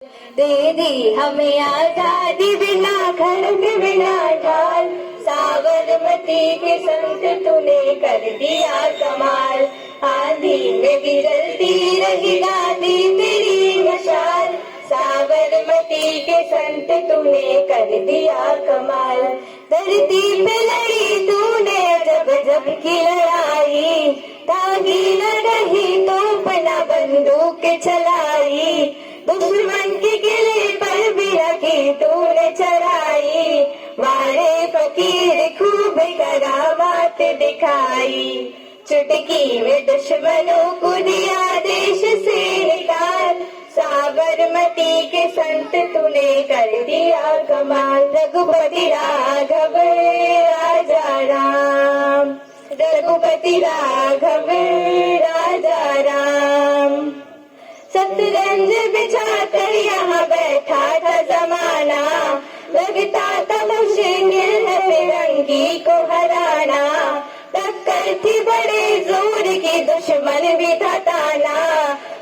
दे दी हमें आजादी बिना खड़ग बिना ढाल, साबरमती के संत तूने कर दिया कमाल। आंधी में भी जलती रही गांधी तेरी मशाल, साबरमती के संत तूने कर दिया कमाल। धरती पे लड़ी तूने जब जब की लड़ाई, तागी न रही तो अपना बंदूक चलाई। दुश्मन के किले पर भी रखी तूने चराई, मारे फकीर खूब करामात दिखाई। चुटकी में दुश्मनों को दिया देश से निकाल, साबरमती के संत तूने कर दिया कमाल। रघुपति राघव राजा राम, रघुपति राघव राजा राम। शतरंज बिछाकर यहाँ बैठा था जमाना, लगता था मुश्किल है फिरंगी को हराना। टक्कर थी बड़े जोर की दुश्मन भी था ताना,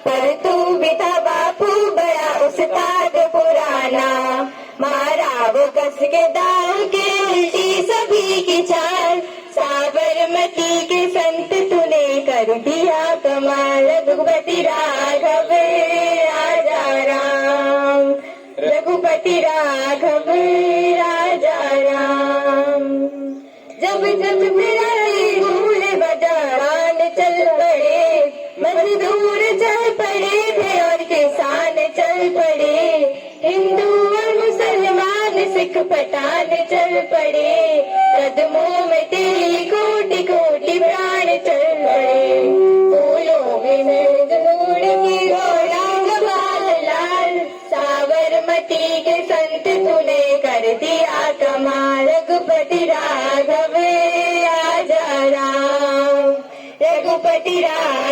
पर तू भी था बापू बड़ा उस्ताद पुराना। मारा वो कस के दाव के उल्टी सभी की चाल, साबरमती के संत तूने कर दिया कमाल। रघुपति राघव राजा राम, रघुपति राघव राजा राम। जब जब फिराई भूल बजान चल पड़े, मजदूर चल पड़े थे और किसान चल पड़े। हिंदू और मुसलमान सिख पठान चल पड़े, कदमों में तेरी कोटि कोटि प्राण चल पड़े। फूलों में मजदूर की घोड़ा बाल लाल, साबरमती के संत तूने कर दिया कमाल। रघुपति राघव राजा राम, रघुपति राघव